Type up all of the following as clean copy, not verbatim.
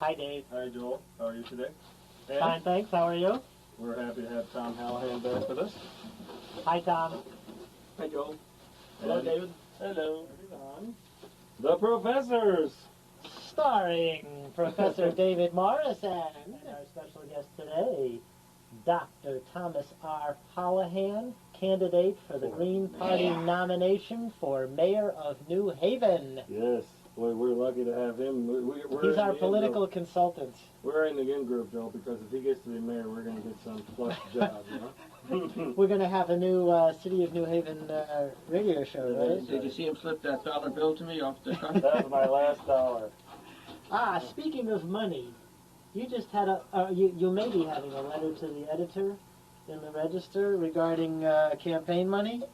Hi, Dave. Hi, Joel. How are you today? And Fine, thanks. How are you? we're happy to have Tom Holahan back with us. Hi, Tom. Hi, Joel. Hello, And David. Hello, everyone. The professors. Starring Professor David Morrison and our special guest today, Dr. Thomas R. Holahan, candidate for the Green Party nomination for Mayor of New Haven. Yes, we're lucky to have him. We're He's our political consultant. We're in the in-group, Joel, because if he gets to be mayor, we're going to get some plush job, you know? We're going to have a new City of New Haven radio show, right? Did you see him slip that dollar bill to me off the car? That was my last dollar. Speaking of money, you just had you may be having a letter to the editor in the Register regarding campaign money.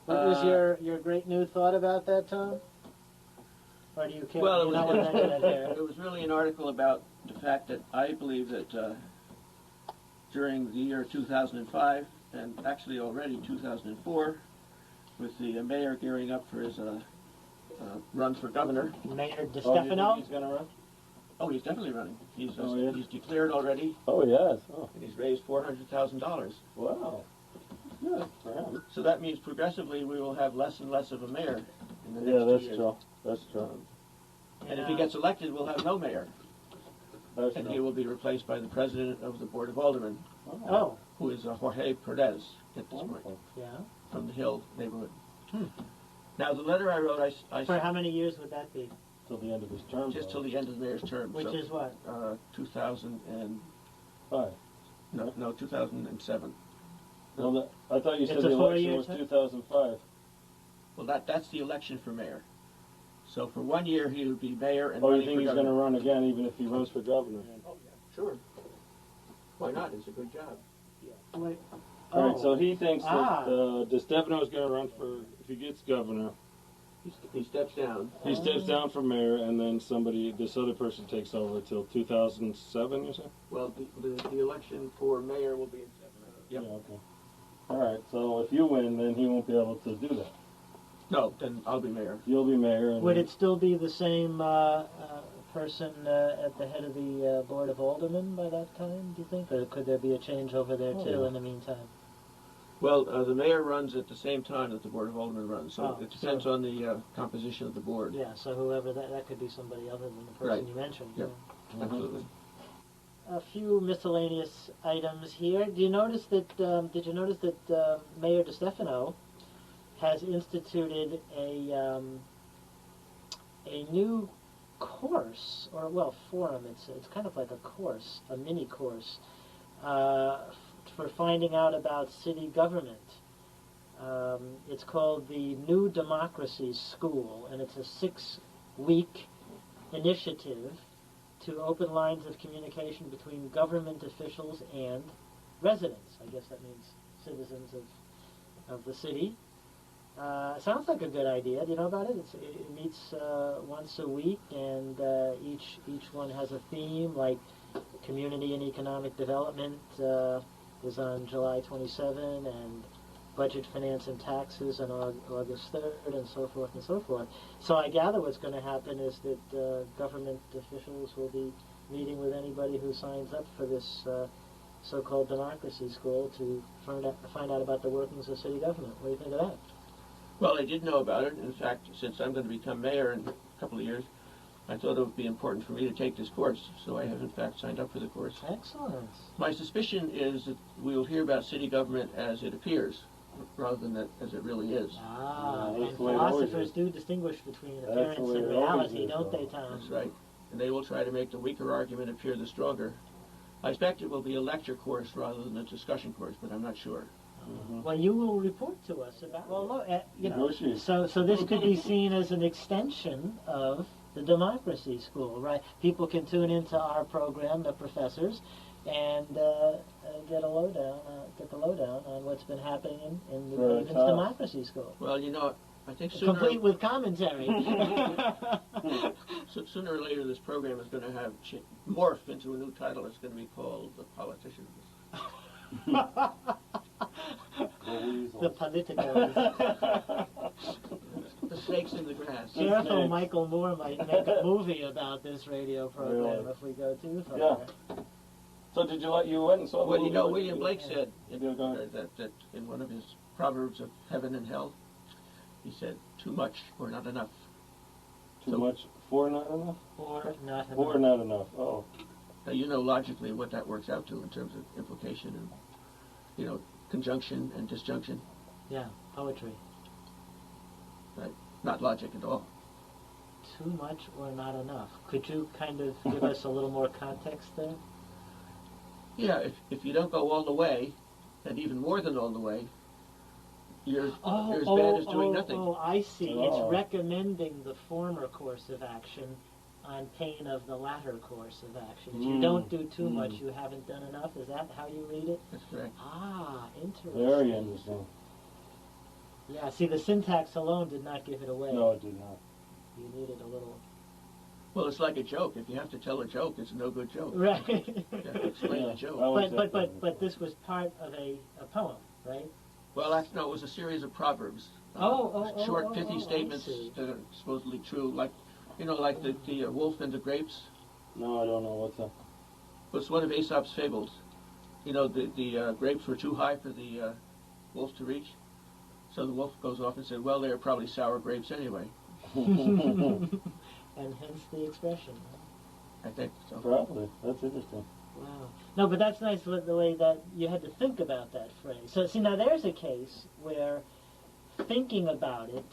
What was your great new thought about that, Tom? Or do you care? Well, You know what I'm gonna do? it was really an article about the fact that I believe that during the year 2005, and actually already 2004, with the mayor gearing up for his run for governor. Mayor Oh, you DeStefano? think he's going to run? Oh, he's definitely running. He's yeah? he's declared already, Oh, yes. Oh, and he's raised $400,000. wow. Good for him. So that means progressively we will have less and less of a mayor in the next Yeah, 2 that's years. true. That's true. And if he gets elected, we'll have no mayor, That's and he true. will be replaced by the president of the Board of Aldermen, Oh, who is Jorge Perez at this point, Wonderful. yeah. from the Hill neighborhood. Hmm. Now, the letter I wrote, For how many years would that be? Till the end of his term. just till the end of the mayor's term. Which so, is what? 2000 and, Five. no, 2007. Well, I thought you said It's the a election 4-year was term? 2005. Well, that's the election for mayor. So for 1 year, he would be mayor and Oh, you running think for he's going to governor. run again, even if he runs for governor? Oh, yeah, sure. Why not? It's a good job. Wait. All right, so he thinks Ah. that DeStefano is going to run for, if he gets governor, He steps down. he steps down for mayor, and then this other person takes over till 2007, you said? Well, the election for mayor will be in 7. Yep. Yeah, okay. All right, so if you win, then he won't be able to do that. No, then I'll be mayor. You'll be mayor. And Would it still be the same person at the head of the Board of Aldermen by that time, do you think? Or could there be a change over there, too, yeah. in the meantime? Well, the mayor runs at the same time that the Board of Aldermen runs, so Oh, it depends on the composition of the board. Yeah, so whoever, that could be somebody other than the person Right. you mentioned. Yep. yeah. Absolutely. A few miscellaneous items here. Did you notice that Mayor DeStefano has instituted a new course, or forum? It's kind of like a course, a mini course, for finding out about city government. It's called the New Democracy School, and it's a 6-week initiative to open lines of communication between government officials and residents. I guess that means citizens of the city. Sounds like a good idea. Do you know about it? It meets once a week, and each one has a theme, like community and economic development is on July 27, and budget, finance, and taxes on August 3rd, and so forth and so forth. So I gather what's going to happen is that government officials will be meeting with anybody who signs up for this so-called democracy school to find out about the workings of city government. What do you think of that? Well, I did know about it. In fact, since I'm going to become mayor in a couple of years, I thought it would be important for me to take this course, so I have in fact signed up for the course. Excellent. My suspicion is that we will hear about city government as it appears, rather than as it really is. And that's the way it always philosophers is. do distinguish between That's appearance the way and it always reality, is, don't though. they, Tom? That's right. And they will try to make the weaker argument appear the stronger. I expect it will be a lecture course rather than a discussion course, but I'm not sure. Well, you will report to us about. Well, look, Negotiate. so this could be seen as an extension of the democracy school, right? People can tune into our program, the professors, and get the lowdown on what's been happening in the Right, Haven's tough. democracy school, Well, I think sooner complete with commentary. sooner or later this program is going to have morph into a new title. It's going to be called The Politicians. The politicals. The Snakes in the grass. Careful, Snakes. Michael Moore might make a movie about this radio program Really? if we go too far. Yeah. So did you went and saw the Well, you movie? know, William Blake said Yeah, go ahead. that in one of his proverbs of heaven and hell, he said, too much or not enough. Too much for not enough? Or not enough. Or not enough. Oh. Now, you know logically what that works out to in terms of implication and, you know, conjunction and disjunction. Yeah, poetry. Right? Not logic at all. Too much or not enough. Could you kind of give us a little more context there? Yeah, if you don't go all the way, and even more than all the way, you're as bad as doing nothing. Oh, I see. Oh. It's recommending the former course of action on pain of the latter course of action. If you don't do too much, you haven't done enough. Is that how you read it? That's correct. Ah, interesting. Very interesting. Yeah, see, the syntax alone did not give it away. No, it did not. You needed a little... Well, it's like a joke. If you have to tell a joke, it's a no good joke. Right. You have to explain the joke. Oh, But this was part of a poem, right? Well, no, it was a series of proverbs. Short, pithy I statements see. that are supposedly true, like, you know, like the wolf and the grapes. No, I don't know what's that. It's one of Aesop's fables. You know, the grapes were too high for the wolf to reach. So the wolf goes off and said, well, they're probably sour grapes anyway. And hence the expression. I think so. Probably. That's interesting. Wow. No, but that's nice with the way that you had to think about that phrase. So, see, now there's a case where thinking about it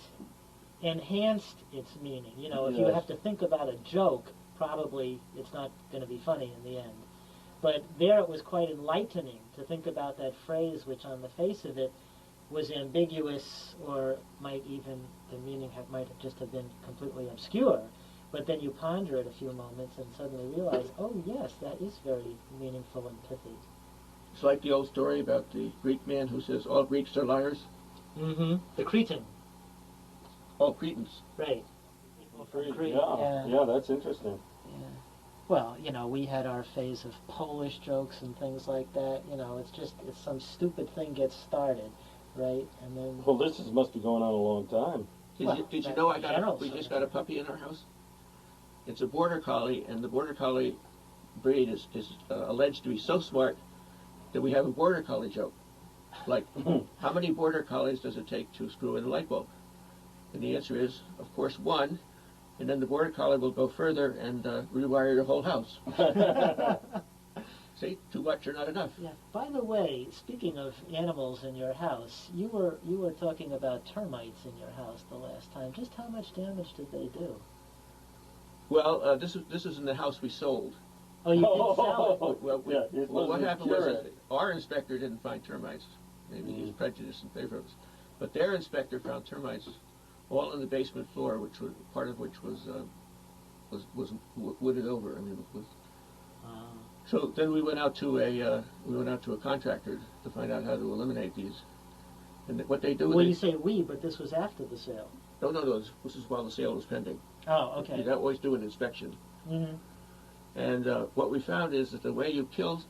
enhanced its meaning. You know, if you Yes. have to think about a joke, probably it's not going to be funny in the end. But there it was quite enlightening to think about that phrase, which on the face of it was ambiguous, or might even, the meaning might just have been completely obscure. But then you ponder it a few moments and suddenly realize, oh yes, that is very meaningful and pithy. It's like the old story about the Greek man who says, all Greeks are liars. Mm-hmm. The Cretan. All Cretans. Right. From Crete. Yeah, that's interesting. Yeah. Well, you know, we had our phase of Polish jokes and things like that. You know, it's some stupid thing gets started, right? And then... Well, must be going on a long time. Did you know we just got a puppy in our house? It's a border collie, and the border collie breed is alleged to be so smart that we have a border collie joke. Like, how many border collies does it take to screw in a light bulb? And the answer is, of course, one. And then the border collie will go further and rewire your whole house. See, too much or not enough. Yeah. By the way, speaking of animals in your house, you were talking about termites in your house the last time. Just how much damage did they do? Well, this is in the house we sold. Oh, you did sell it. Well, what happened was that our inspector didn't find termites. Maybe he was prejudiced in favor of us. But their inspector found termites all in the basement floor, which was part of which was wooded over. I mean, it was. So then we went out to a contractor to find out how to eliminate these. And what they do. Well, you say we, but this was after the sale. No. This is while the sale was pending. Oh, okay. You always do an inspection. Mm-hmm. And what we found is that the way you kill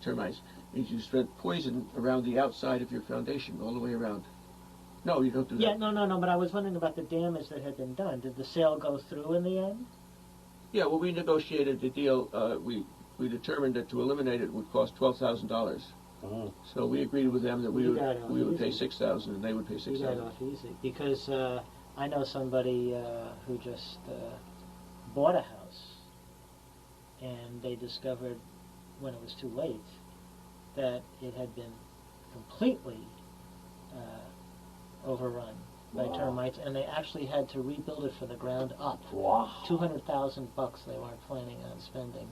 termites is you spread poison around the outside of your foundation, all the way around. No, you don't do that. Yeah, no, but I was wondering about the damage that had been done. Did the sale go through in the end? Yeah, well, we negotiated the deal. We determined that to eliminate it would cost $12,000. So we agreed with them that we would pay $6,000 and they would pay $6,000. You got off easy. Because I know somebody who just bought a house, and they discovered when it was too late that it had been completely overrun by termites, and they actually had to rebuild it from the ground up. Wow. $200,000 they weren't planning on spending.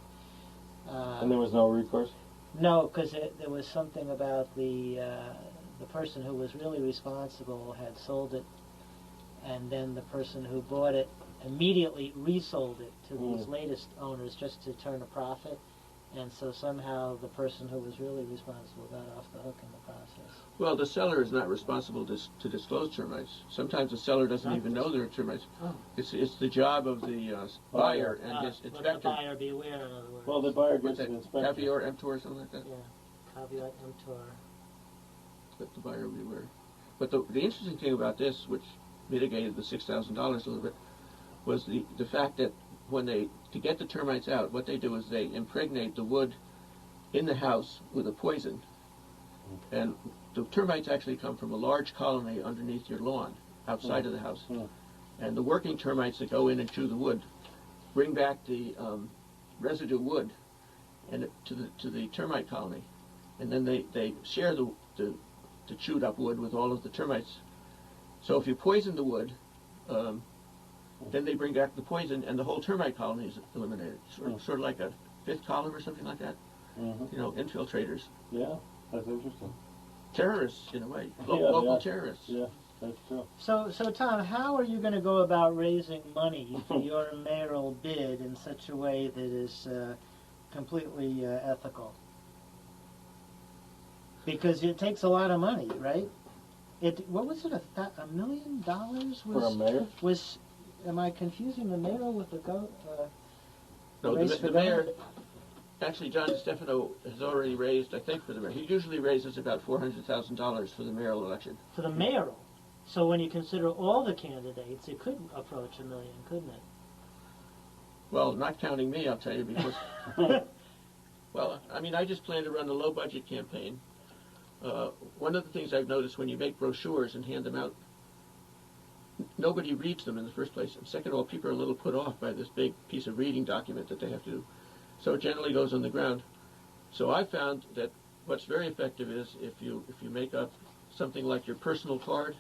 And there was no recourse? No, because there was something about the person who was really responsible had sold it, and then the person who bought it immediately resold it to these latest owners just to turn a profit, and so somehow the person who was really responsible got off the hook in the process. Well, the seller is not responsible to disclose termites. Sometimes the seller doesn't even know there are termites. Oh. It's the job of the buyer and his Let the inspector. buyer beware, in other words. Well, the buyer What's gets that, an inspection. caveat emptor or something like that? Yeah, caveat emptor. Let the buyer beware. But the interesting thing about this, which mitigated the $6,000 a little bit was the fact that to get the termites out, what they do is they impregnate the wood in the house with a poison. And the termites actually come from a large colony underneath your lawn, outside of the house. And the working termites that go in and chew the wood bring back the residue wood and to the termite colony. And then they share the chewed up wood with all of the termites. So if you poison the wood, then they bring back the poison and the whole termite colony is eliminated. Sort of like a fifth column or something like that. You know, infiltrators. Yeah, that's interesting. Terrorists, in a way. Yeah, Local yeah. terrorists. Yeah, that's true. So Tom, how are you going to go about raising money for your mayoral bid in such a way that is completely ethical? Because it takes a lot of money, right? What was it? $1 million was For a mayor? Was? Am I confusing the mayor with the No, race the for mayor. governor? Actually, John DeStefano has already raised, I think, for the mayor. He usually raises about $400,000 for the mayoral election. For the mayoral. So when you consider all the candidates, it could approach $1 million, couldn't it? Well, not counting me, I'll tell you, because well, I mean, I just plan to run a low-budget campaign. One of the things I've noticed when you make brochures and hand them out, nobody reads them in the first place. And second of all, people are a little put off by this big piece of reading document that they have to do. So it generally goes on the ground. So I found that what's very effective is if you make up something like your personal card,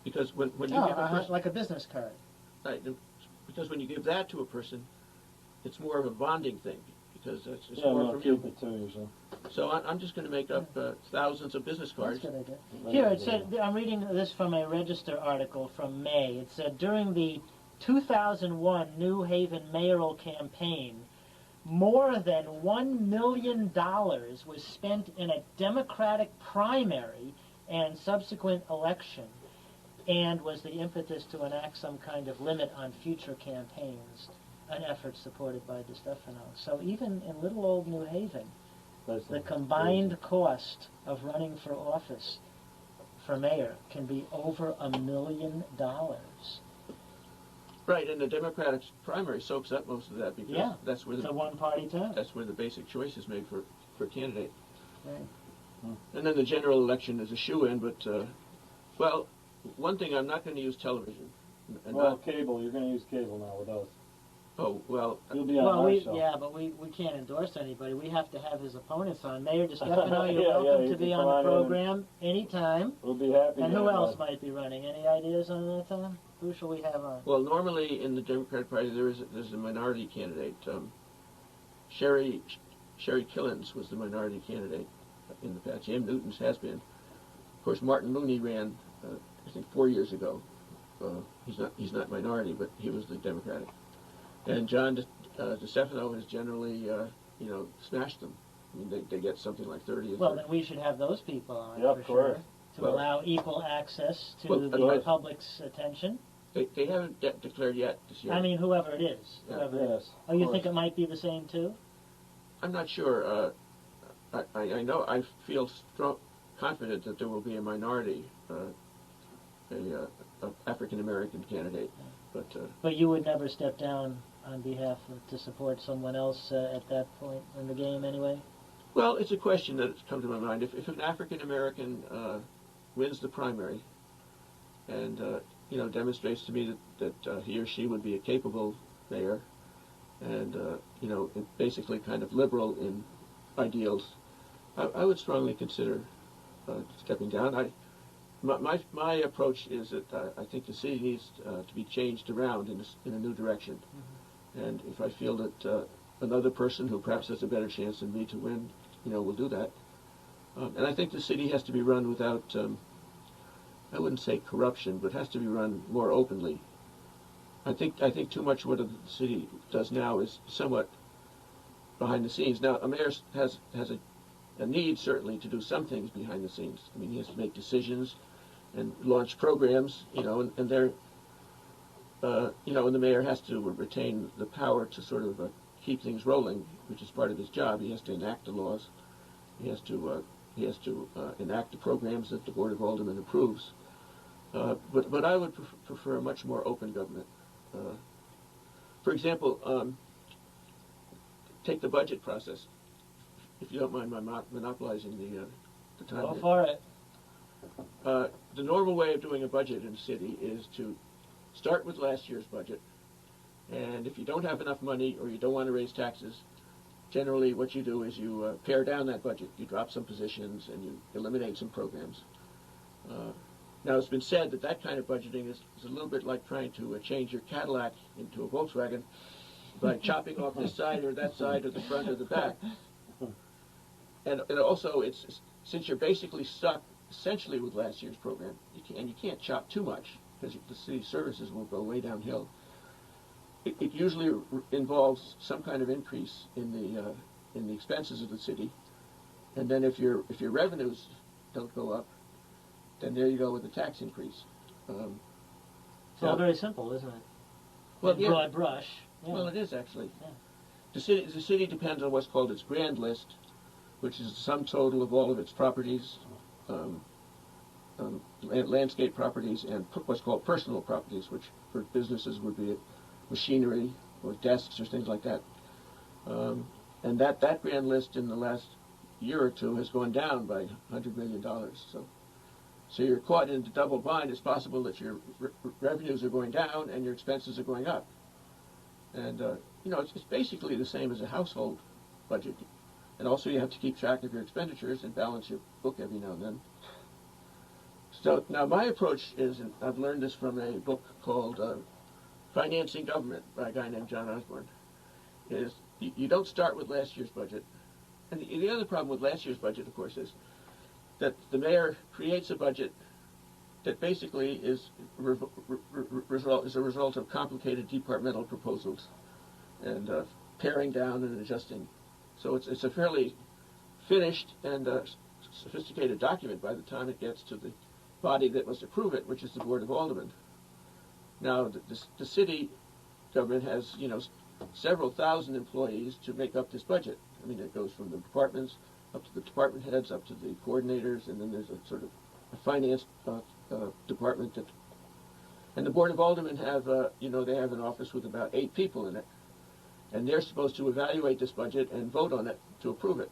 because when you give a person, like a business card. right, because when you give that to a person, it's more of a bonding thing, because it's Yeah, more no, from keep you. it to yourself. So I'm just going to make up thousands of business cards. That's a good idea. Here, it said, I'm reading this from a Register article from May. It said, during the 2001 New Haven mayoral campaign, more than $1 million was spent in a Democratic primary and subsequent election, and was the impetus to enact some kind of limit on future campaigns, an effort supported by DeStefano. So even in little old New Haven, the combined cost of running for office for mayor can be over $1 million. Right, and the Democratic primary soaks up most of that, because that's where it's a one-party town. that's where the basic choice is made for candidate. Right. And then the general election is a shoo-in, but well, one thing, I'm not going to use television. And Well, cable, you're going to use cable now with us. oh well, You'll be on our show. Yeah, but we can't endorse anybody. We have to have his opponents on. Mayor DeStefano, you're Yeah, welcome you to be can on the come on in program anytime. We'll be happy. And to who have else that. might be running? Any ideas on that, Tom? Who shall we have on? well, normally in the Democratic Party there's a minority candidate. Sherry Killens was the minority candidate in the past. Jim Newton's has been. Of course, Martin Mooney ran, I think 4 years ago. He's not minority, but he was the Democratic. And John DeStefano has generally, smashed them. I mean, they get something like 30 or Well, 30. then we should have those people on, Yeah, for of sure, course. to Well- allow equal access to Well, the public's attention. They haven't declared yet this year. I mean, whoever it is. Yeah. Whoever it is. Yes. Oh, you think it might be the same, too? I'm not sure. I know. I feel confident that there will be a minority, a African American candidate. But you would never step down on behalf to support someone else at that point in the game, anyway? Well, it's a question that's come to my mind. If an African American wins the primary, and demonstrates to me that he or she would be a capable mayor, and basically kind of liberal in ideals, I would strongly consider stepping down. My approach is that I think the city needs to be changed around in a new direction, and if I feel that another person who perhaps has a better chance than me to win, will do that. And I think the city has to be run without, I wouldn't say corruption, but has to be run more openly. I think too much what the city does now is somewhat behind the scenes. Now, a mayor has a need, certainly, to do some things behind the scenes. I mean, he has to make decisions and launch programs, and they're, and the mayor has to retain the power to sort of keep things rolling, which is part of his job. He has to enact the laws. He has to enact the programs that the Board of Aldermen approves. But I would prefer a much more open government. For example, take the budget process. If you don't mind my monopolizing the time. Go here. for it. The normal way of doing a budget in a city is to start with last year's budget, and if you don't have enough money or you don't want to raise taxes, generally what you do is you pare down that budget. You drop some positions and you eliminate some programs. Now it's been said that that kind of budgeting is a little bit like trying to change your Cadillac into a Volkswagen by chopping off this side or that side or the front or the back. And also, since you're basically stuck essentially with last year's program, you can't chop too much because the city services will go way downhill. It usually involves some kind of increase in the expenses of the city, and then if your revenues don't go up, then there you go with the tax increase. It's all very simple, isn't it? Well, In yeah. broad brush. Yeah. Well, it is actually. Yeah. The city depends on what's called its grand list, which is the sum total of all of its properties, landscape properties, and what's called personal properties, which for businesses would be machinery or desks or things like that. And that grand list in the last year or two has gone down by $100 million. So you're caught in a double bind. It's possible that your revenues are going down and your expenses are going up. And it's basically the same as a household budget. And also you have to keep track of your expenditures and balance your book every now and then. So now my approach is, and I've learned this from a book called Financing Government by a guy named John Osborne, is you don't start with last year's budget. And the other problem with last year's budget, of course, is that the mayor creates a budget that basically is a result of complicated departmental proposals and paring down and adjusting. So it's a fairly finished and sophisticated document by the time it gets to the body that must approve it, which is the Board of Aldermen. Now, the city government has, several thousand employees to make up this budget. I mean, it goes from the departments up to the department heads, up to the coordinators, and then there's a sort of a finance department and the Board of Aldermen have, they have an office with about 8 people in it, and they're supposed to evaluate this budget and vote on it to approve it.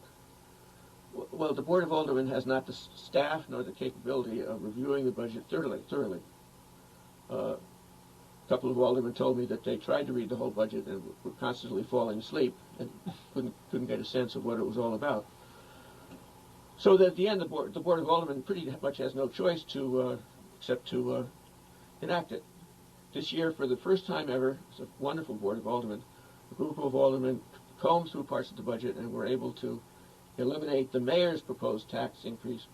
Well, the Board of Aldermen has not the staff nor the capability of reviewing the budget thoroughly. A couple of aldermen told me that they tried to read the whole budget and were constantly falling asleep and couldn't get a sense of what it was all about. So that at the end, the Board of Aldermen pretty much has no choice except to enact it. This year, for the first time ever, it's a wonderful Board of Aldermen. A group of aldermen combed through parts of the budget and were able to eliminate the mayor's proposed tax increase,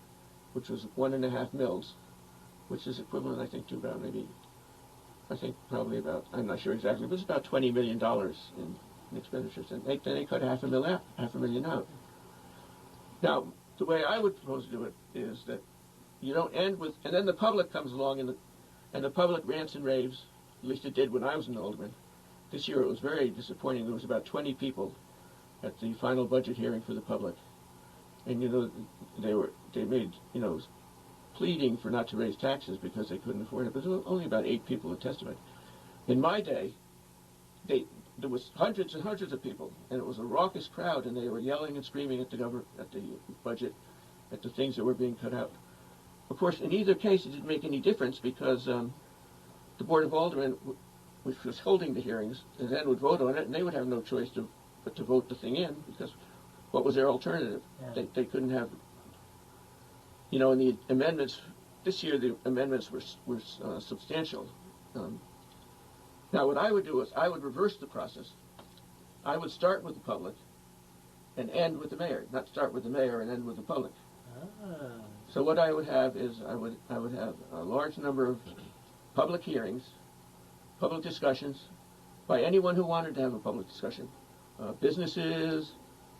which was 1.5 mils, which is equivalent, I think, to about I'm not sure exactly, but it's about $20 million in expenditures. And they cut half a million out. Now, the way I would propose to do it is that you don't end with, and then the public comes along and the public rants and raves, at least it did when I was an alderman. This year it was very disappointing. There was about 20 people at the final budget hearing for the public. And they made, pleading for not to raise taxes because they couldn't afford it. But there were only about 8 people who testified. In my day, there was hundreds and hundreds of people, and it was a raucous crowd, and they were yelling and screaming at the budget, at the things that were being cut out. Of course, in either case, it didn't make any difference because the Board of Aldermen, which was holding the hearings, and then would vote on it, and they would have no choice but to vote the thing in because what was their alternative? Yeah. They couldn't have, in the amendments, this year the amendments were substantial. Now what I would do is I would reverse the process. I would start with the public and end with the mayor, not start with the mayor and end with the public. So what I would have is I would have a large number of public hearings, public discussions by anyone who wanted to have a public discussion. Businesses,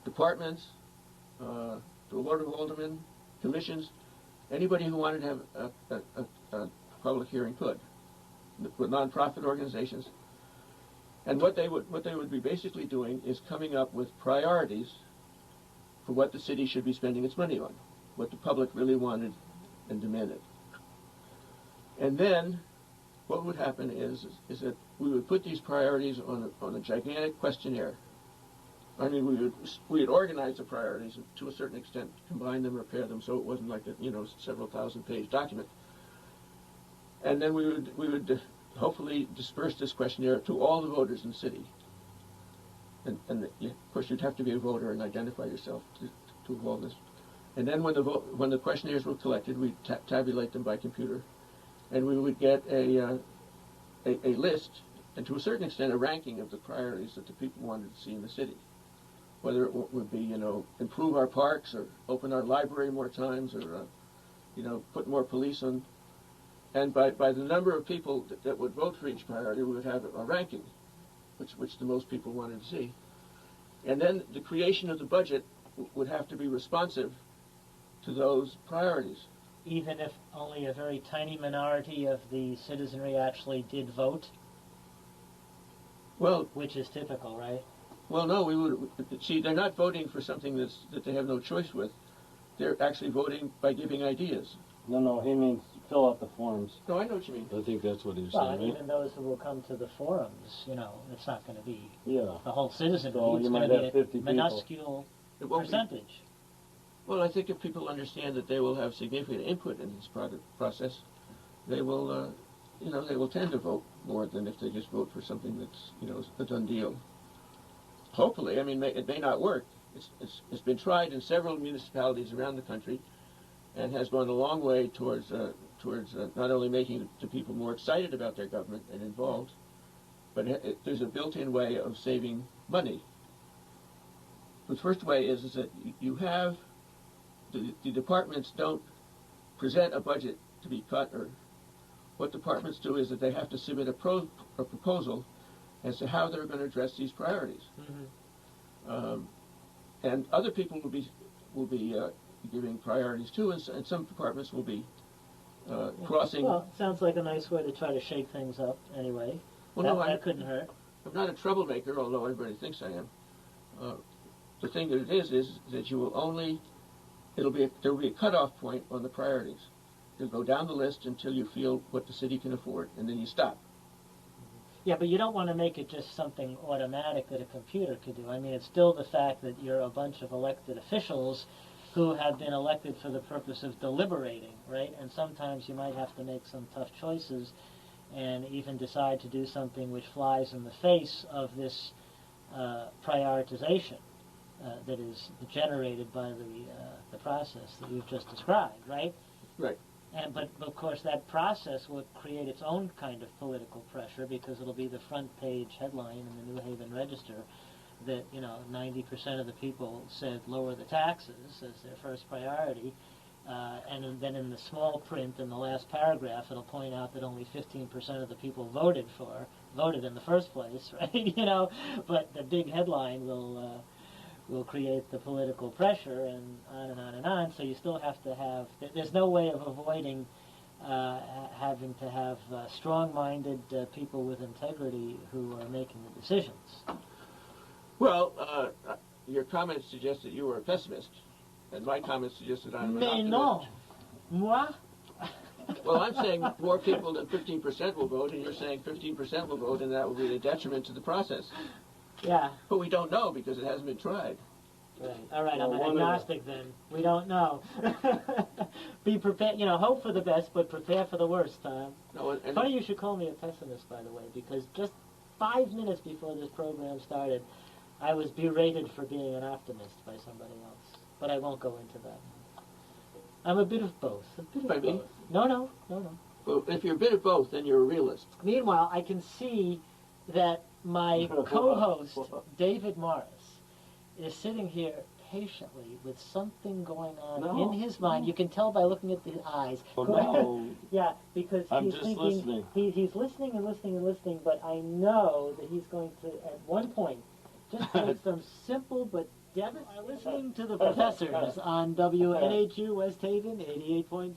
departments, the Board of Aldermen, commissions, anybody who wanted to have a public hearing could. With nonprofit organizations. And what they would be basically doing is coming up with priorities for what the city should be spending its money on, what the public really wanted and demanded. And then what would happen is that we would put these priorities on a gigantic questionnaire. I mean, we would organize the priorities to a certain extent, combine them, repair them, so it wasn't like a several thousand-page document. And then we would hopefully disperse this questionnaire to all the voters in the city. And of course, you'd have to be a voter and identify yourself to all this. And then when the questionnaires were collected, we'd tabulate them by computer, and we would get a list, and to a certain extent, a ranking of the priorities that the people wanted to see in the city. Whether it would be, improve our parks, or open our library more times, or, put more police on. And by the number of people that would vote for each priority, we would have a ranking, which the most people wanted to see. And then the creation of the budget would have to be responsive to those priorities. Even if only a very tiny minority of the citizenry actually did vote? Well, which is typical, right? Well, no, we would see. They're not voting for something that they have no choice with. They're actually voting by giving ideas. No, he means fill out the forms. No, I know what you mean. I think that's what he's Well, saying. and Right? even those who will come to the forums, it's not going to be Yeah. the whole citizenry. So it's you going might to be have a 50 people. minuscule It won't be. percentage. Well, I think if people understand that they will have significant input in this process, they will, they will tend to vote more than if they just vote for something that's, a done deal. Hopefully, I mean, it may not work. It's been tried in several municipalities around the country, and has gone a long way towards not only making the people more excited about their government and involved, but there's a built-in way of saving money. The first way is that you have the departments don't present a budget to be cut, or what departments do is that they have to submit a proposal as to how they're going to address these priorities. Mm-hmm. And other people will be giving priorities too, and some departments will be crossing. Well, it sounds like a nice way to try to shake things up anyway. Well, that couldn't hurt. I'm not a troublemaker, although everybody thinks I am. The thing that it is that you will only, there will be a cutoff point on the priorities. You'll go down the list until you feel what the city can afford, and then you stop. Yeah, but you don't want to make it just something automatic that a computer could do. I mean, it's still the fact that you're a bunch of elected officials who have been elected for the purpose of deliberating, right? And sometimes you might have to make some tough choices and even decide to do something which flies in the face of this prioritization that is generated by the process that you've just described, right? Right. But of course that process will create its own kind of political pressure, because it'll be the front page headline in the New Haven Register that 90% of the people said lower the taxes as their first priority, and then in the small print in the last paragraph it'll point out that only 15% of the people voted in the first place, right? But the big headline will create the political pressure, and on and on and on. So you still have to have, there's no way of avoiding having to have strong-minded people with integrity who are making the decisions. Well, your comments suggest that you were a pessimist, and my comments suggest that I'm an Mais optimist. non, moi? Well, I'm saying more people than 15% will vote, and you're saying 15% will vote, and that will be a detriment to the process. Yeah. But we don't know because it hasn't been tried. Right. All right, Well, I'm an one of agnostic then. We don't know. Be prepared, hope for the best, but prepare for the worst, Tom. No, and Funny you should call me a pessimist, by the way, because just 5 minutes before this program started, I was berated for being an optimist by somebody else. But I won't go into that. I'm a bit of both. By me? No. Well, if you're a bit of both, then you're a realist. Meanwhile, I can see that my co-host, David Morris, is sitting here patiently with something going on in his mind. You can tell by looking at the eyes. Oh, no. Yeah, because I'm he's just thinking, listening. He's listening and listening and listening, but I know that he's going to, at one point, just make some simple but devastating. Listening to the professors on WNHU-West Haven 88.7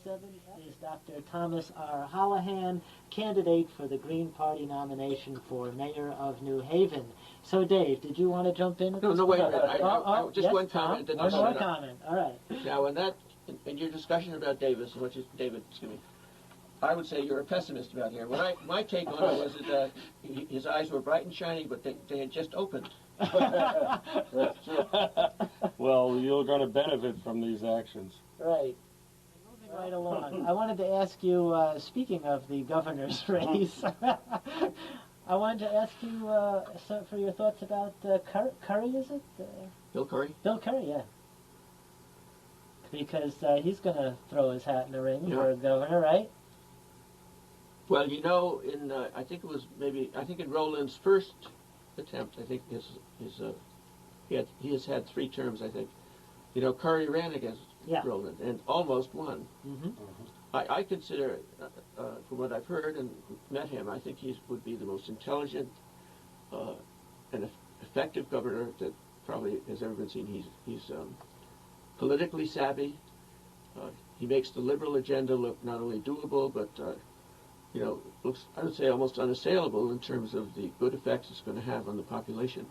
is Dr. Thomas R. Holahan, candidate for the Green Party nomination for mayor of New Haven. So, Dave, did you want to jump in? No, wait a minute. Just yes, one Tom? comment. Then One I'll more shut up. comment. All right. Now, in your discussion about David, excuse me, I would say you're a pessimist about here. My take on it was that his eyes were bright and shiny, but they had just opened. That's true. Well, you're going to benefit from these actions. Right. Moving right along, I wanted to ask you, speaking of the governor's race, I wanted to ask you for your thoughts about Curry, is it? Bill Curry? Bill Curry, yeah. Because he's going to throw his hat in the ring for governor, right? Well, you know, I think in Rowland's first attempt, I think he has had 3 terms, I think. You know, Curry ran against Rowland and almost won. Mm-hmm. I consider, from what I've heard and met him, I think he would be the most intelligent and effective governor that probably has ever been seen. He's politically savvy. He makes the liberal agenda look not only doable, but you know, looks, I would say, almost unassailable in terms of the good effects it's going to have on the population.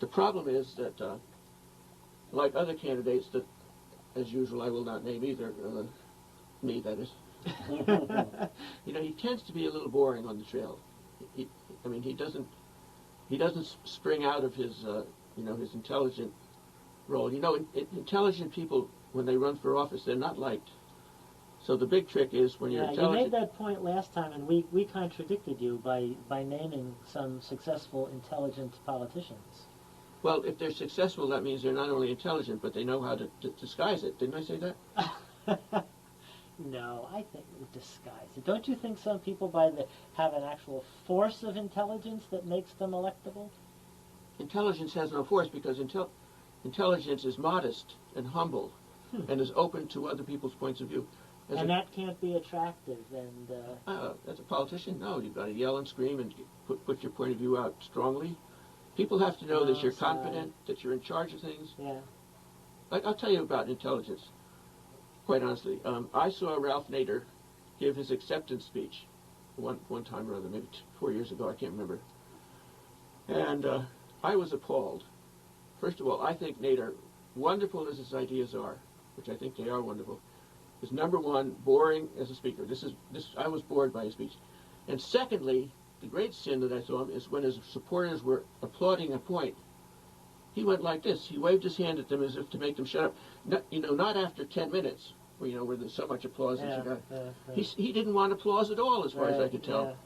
The problem is that, like other candidates that, as usual, I will not name either, me, that is, you know, he tends to be a little boring on the trail. I mean, he doesn't spring out of his, you know, his intelligent role. You know, intelligent people, when they run for office, they're not liked. So the big trick is when you're intelligent. You made that point last time, and we contradicted you by naming some successful, intelligent politicians. Well, if they're successful, that means they're not only intelligent, but they know how to disguise it. Didn't I say that? No, I think disguise it. Don't you think some people have an actual force of intelligence that makes them electable? Intelligence has no force because intelligence is modest and humble and is open to other people's points of view. That can't be attractive. And as a politician, no. You've got to yell and scream and put your point of view out strongly. People have to know that you're confident, that you're in charge of things. Yeah. I'll tell you about intelligence, quite honestly. I saw Ralph Nader give his acceptance speech one time or other, maybe 4 years ago, I can't remember. And I was appalled. First of all, I think Nader, wonderful as his ideas are, which I think they are wonderful, is number one, boring as a speaker. I was bored by his speech. And secondly, the great sin that I saw him is when his supporters were applauding a point, he went like this. He waved his hand at them as if to make them shut up. Not after 10 minutes, where there's so much applause. He didn't want applause at all, as far as I could tell.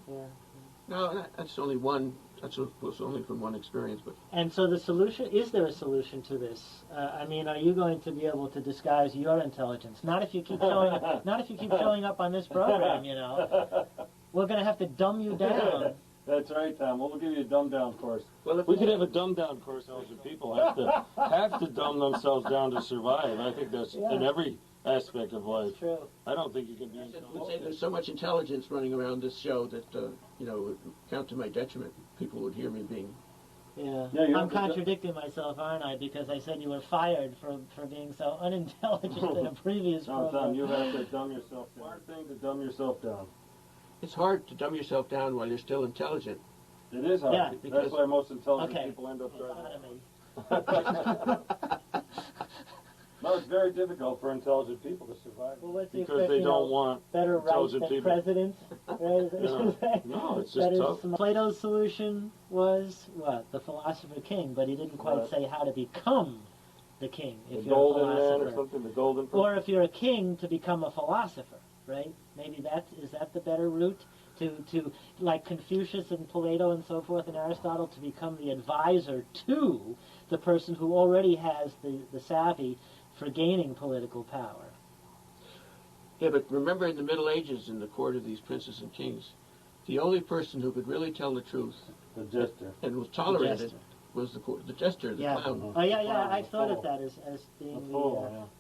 No, that's only one. That was only from one experience. But and so the solution, is there a solution to this? I mean, are you going to be able to disguise your intelligence? Not if you keep showing up on this program, you know. We're going to have to dumb you down. That's right, Tom. We'll give you a dumb-down course. Well, we could have a dumb-down course so that people have to dumb themselves down to survive. I think that's in every aspect of life. That's true. I don't think you can be. I would say there's so much intelligence running around this show that would count to my detriment. People would hear me being. Yeah, I'm contradicting myself, aren't I? Because I said you were fired for being so unintelligent in a previous program. Tom, you have to dumb yourself down. Hard thing to dumb yourself down. It's hard to dumb yourself down while you're still intelligent. It is hard. Yeah. That's why most intelligent people end up driving. No, it's very difficult for intelligent people to survive. Well, what's the because they don't want better rights than people. Presidents. Right? No, it's just tough. Plato's solution was what? The philosopher king, but he didn't quite say how to become the king. If The you're golden a philosopher. man or something. The golden. Or if you're a king, to become a philosopher. Right? Maybe is that the better route to like Confucius and Plato and so forth and Aristotle, to become the advisor to the person who already has the savvy for gaining political power. Yeah, but remember in the Middle Ages, in the court of these princes and kings, the only person who could really tell the truth, the jester, and was tolerated, was the jester, the clown. Oh yeah, I thought of that as being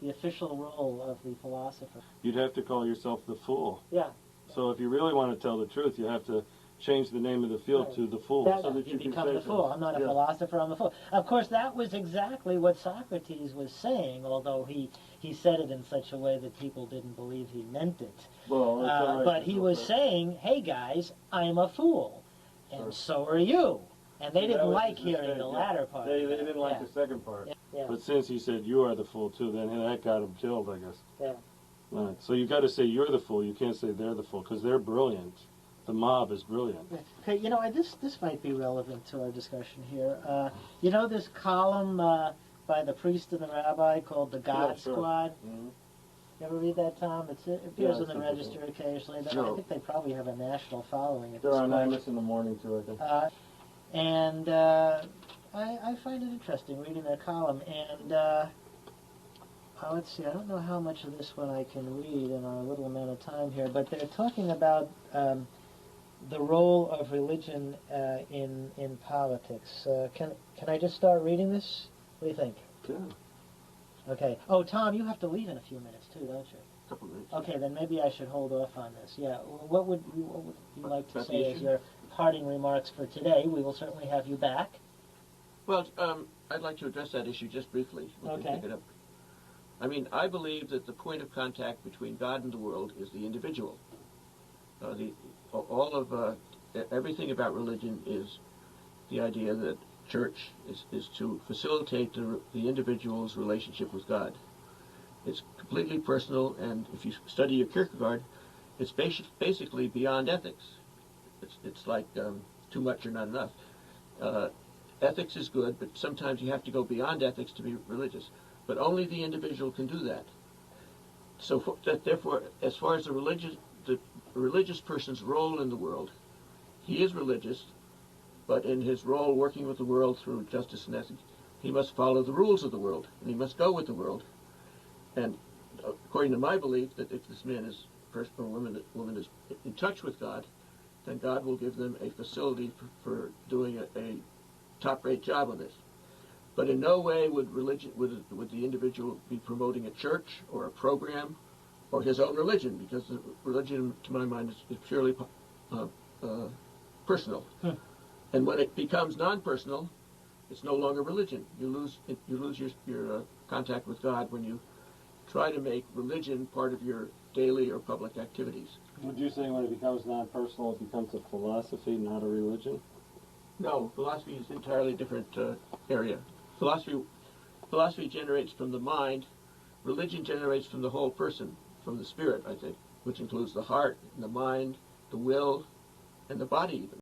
the official role of the philosopher. You'd have to call yourself the fool. Yeah. So if you really want to tell the truth, you have to change the name of the field to the fool, so that you become can the fool. I'm not a philosopher, I'm a fool. Of course, that was exactly what Socrates was saying, although he said it in such a way that people didn't believe he meant it. Well, but he was saying, hey guys, I'm a fool, and so are you. And they didn't like hearing the latter part. They didn't like the second part. Yeah. But since he said you are the fool too, then that got him killed, I guess. Yeah. Right. So you got to say you're the fool. You can't say they're the fool because they're brilliant. The mob is brilliant. Okay, this might be relevant to our discussion here. This column by the priest and the rabbi called the God Yeah, sure. Squad? Mhm. You ever read that, Tom? It appears Yeah, in the I've seen Register occasionally. I No. think they probably have a national following at They're this on point. Imus in the morning too, I think. I find it interesting reading that column. And let's see, I don't know how much of this one I can read in our little amount of time here, but they're talking about the role of religion in politics. Can I just start reading this? What do you think? Good. Okay. Oh, Tom, you have to leave in a few minutes too, don't you? Couple minutes. Okay, then maybe I should hold off on this. Yeah. What would you like to About the say as issue? your parting remarks for today? We will certainly have you back. Well, I'd like to address that issue just briefly. We can Okay. pick it up. I mean, I believe that the point of contact between God and the world is the individual. Everything about religion is the idea that church is to facilitate the individual's relationship with God. It's completely personal, and if you study your Kierkegaard, it's basically beyond ethics. It's like too much or not enough. Ethics is good, but sometimes you have to go beyond ethics to be religious. But only the individual can do that. So therefore, as far as the religious person's role in the world, he is religious, but in his role working with the world through justice and ethics, he must follow the rules of the world, and he must go with the world. And according to my belief, that if this man is person or woman is in touch with God, then God will give them a facility for doing a top-rate job on this. But in no way would the individual be promoting a church or a program or his own religion, because the religion, to my mind, is purely personal. And when it becomes non-personal, it's no longer religion. You lose your contact with God when you try to make religion part of your daily or public activities. Would you say when it becomes non-personal, it becomes a philosophy, not a religion? No, philosophy is an entirely different area. Philosophy generates from the mind. Religion generates from the whole person, from the spirit, I think, which includes the heart, and the mind, the will, and the body even.